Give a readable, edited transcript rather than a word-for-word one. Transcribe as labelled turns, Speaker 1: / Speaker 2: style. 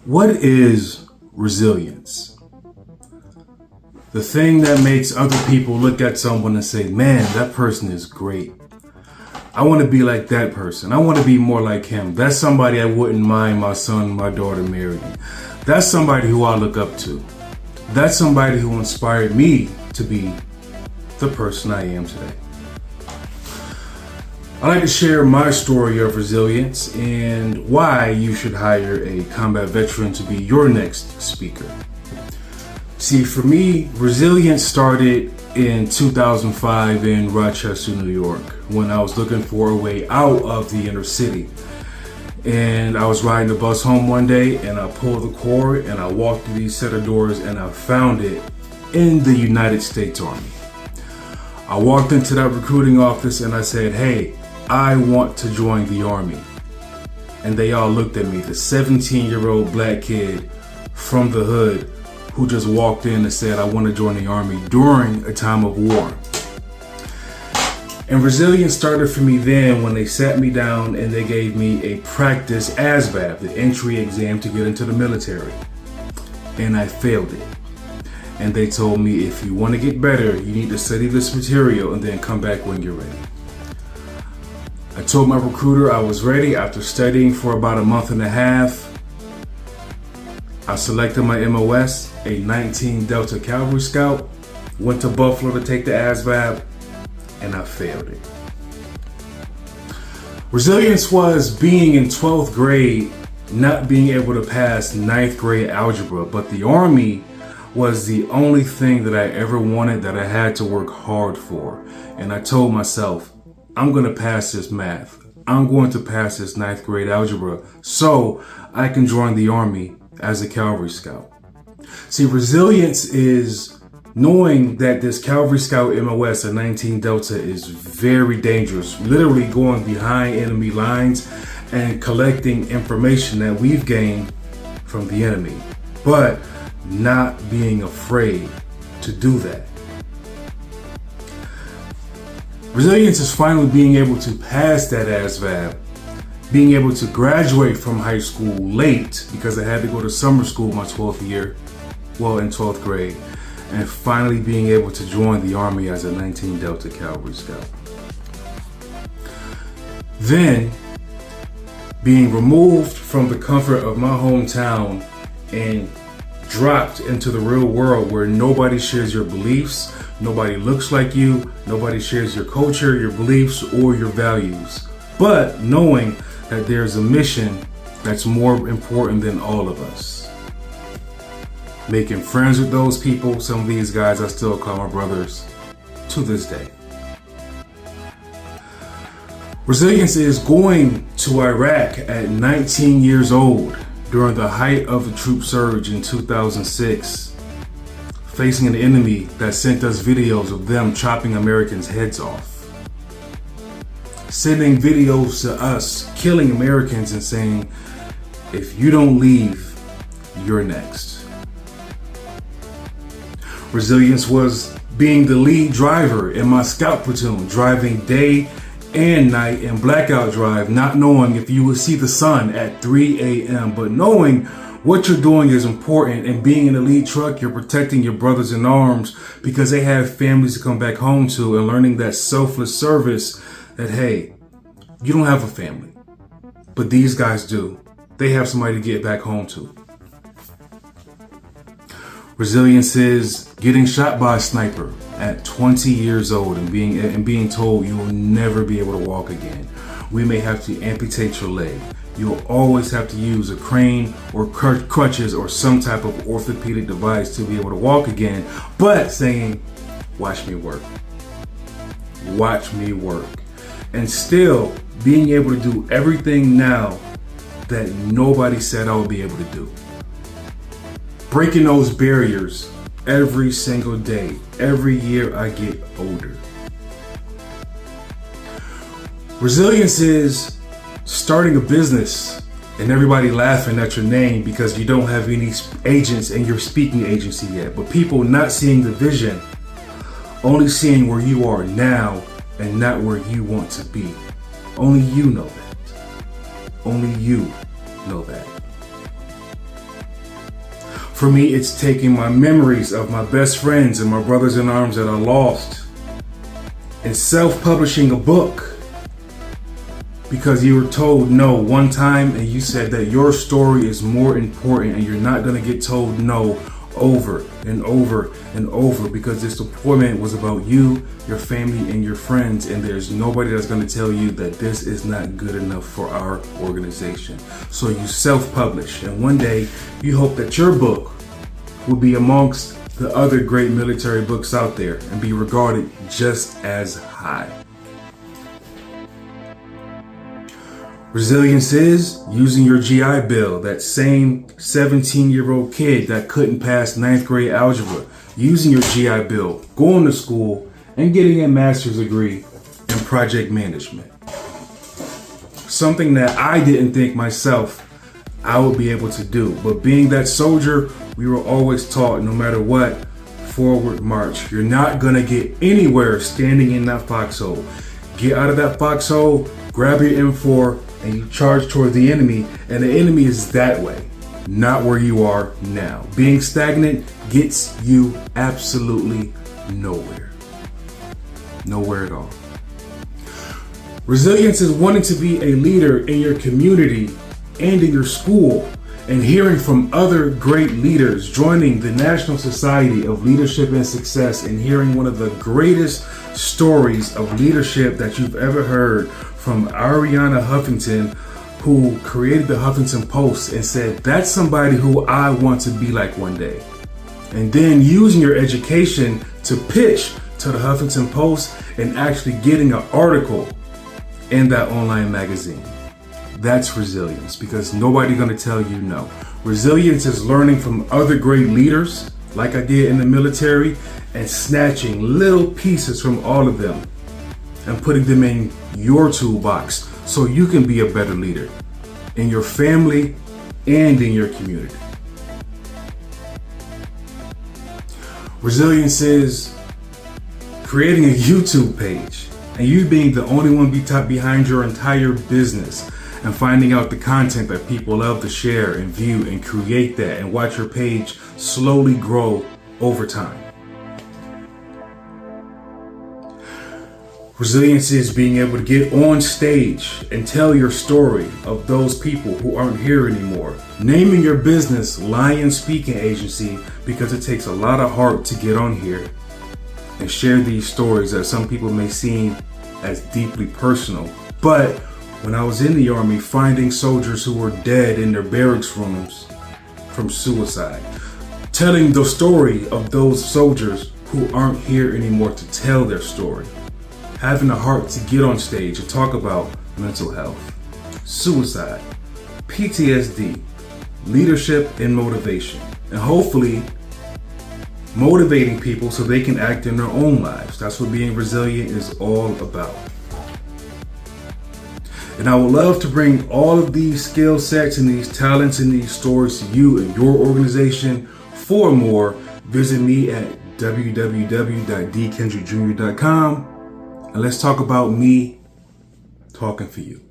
Speaker 1: What is resilience? The thing that makes other people look at someone and say, man, that person is great. I want to be like that person. I want to be more like him. That's somebody I wouldn't mind my son, my daughter marrying. That's somebody who I look up to. That's somebody who inspired me to be the person I am today. I like to share my story of resilience and why you should hire a combat veteran to be your next speaker. See, for me, resilience started in 2005 in Rochester, New York, when I was looking for a way out of the inner city. And I was riding the bus home one day and I pulled the cord and I walked through these set of doors and I found it in the United States Army. I walked into that recruiting office and I said, hey, I want to join the Army. And they all looked at me, the 17-year-old black kid from the hood who just walked in and said, I want to join the Army during a time of war. And resilience started for me then when they sat me down and they gave me a practice ASVAB, the entry exam to get into the military. And I failed it. And they told me, if you want to get better, you need to study this material and then come back when you're ready. I told my recruiter I was ready. After studying for about a month and a half, I selected my MOS, a 19 Delta Cavalry Scout, went to Buffalo to take the ASVAB, and I failed it. Resilience was being in 12th grade, not being able to pass 9th grade algebra, but the Army was the only thing that I ever wanted that I had to work hard for. And I told myself, I'm going to pass this math. I'm going to pass this 9th grade algebra so I can join the Army as a Cavalry Scout. See, resilience is knowing that this Cavalry Scout MOS, a 19 Delta, is very dangerous, literally going behind enemy lines and collecting information that we've gained from the enemy, but not being afraid to do that. Resilience is finally being able to pass that ASVAB, being able to graduate from high school late because I had to go to summer school my 12th year, in 12th grade, and finally being able to join the Army as a 19 Delta Cavalry Scout. Then, being removed from the comfort of my hometown and dropped into the real world where nobody shares your beliefs, nobody looks like you, nobody shares your culture, your beliefs, or your values. But knowing that there's a mission that's more important than all of us. Making friends with those people, some of these guys I still call my brothers to this day. Resilience is going to Iraq at 19 years old during the height of the troop surge in 2006, facing an enemy that sent us videos of them chopping Americans' heads off, sending videos to us killing Americans and saying, if you don't leave, you're next. Resilience was being the lead driver in my scout platoon, driving day and night in blackout drive, not knowing if you would see the sun at 3 a.m., but knowing what you're doing is important, and being in the lead truck, you're protecting your brothers in arms because they have families to come back home to, and learning that selfless service that, hey, you don't have a family, but these guys do. They have somebody to get back home to. Resilience is getting shot by a sniper at 20 years old and being told you will never be able to walk again. We may have to amputate your leg. You'll always have to use a crane or crutches or some type of orthopedic device to be able to walk again, but saying, watch me work. Watch me work. And still being able to do everything now that nobody said I would be able to do. Breaking those barriers every single day. Every year I get older. Resilience is starting a business and everybody laughing at your name because you don't have any agents in your speaking agency yet, but people not seeing the vision, only seeing where you are now and not where you want to be. Only you know that. Only you know that. For me, it's taking my memories of my best friends and my brothers in arms that I lost and self-publishing a book because you were told no one time and you said that your story is more important and you're not going to get told no over and over and over, because this deployment was about you, your family, and your friends, and there's nobody that's going to tell you that this is not good enough for our organization. So you self-publish, and one day you hope that your book will be amongst the other great military books out there and be regarded just as high. Resilience is using your GI Bill, that same 17-year-old kid that couldn't pass 9th grade algebra, using your GI Bill, going to school, and getting a master's degree in project management. Something that I didn't think myself I would be able to do. But being that soldier, we were always taught, no matter what, forward march. You're not going to get anywhere standing in that foxhole. Get out of that foxhole, grab your M4, and you charge toward the enemy, and the enemy is that way, not where you are now. Being stagnant gets you absolutely nowhere. Nowhere at all. Resilience is wanting to be a leader in your community and in your school, and hearing from other great leaders, joining the National Society of Leadership and Success and hearing one of the greatest stories of leadership that you've ever heard from Ariana Huffington, who created the Huffington Post and said, that's somebody who I want to be like one day. And then using your education to pitch to the Huffington Post and actually getting an article in that online magazine. That's resilience, because nobody's going to tell you no. Resilience is learning from other great leaders, like I did in the military, and snatching little pieces from all of them and putting them in your toolbox so you can be a better leader in your family and in your community. Resilience is creating a YouTube page and you being the only one behind your entire business, and finding out the content that people love to share and view and create that and watch your page slowly grow over time. Resilience is being able to get on stage and tell your story of those people who aren't here anymore. Naming your business Lion Speaking Agency, because it takes a lot of heart to get on here and share these stories that some people may seem as deeply personal. But when I was in the Army, finding soldiers who were dead in their barracks rooms from suicide, telling the story of those soldiers who aren't here anymore to tell their story, having the heart to get on stage and talk about mental health, suicide, PTSD, leadership, and motivation, and hopefully motivating people so they can act in their own lives. That's what being resilient is all about. And I would love to bring all of these skill sets and these talents and these stories to you and your organization. For more, visit me at www.dkendrickjr.com and let's talk about me talking for you.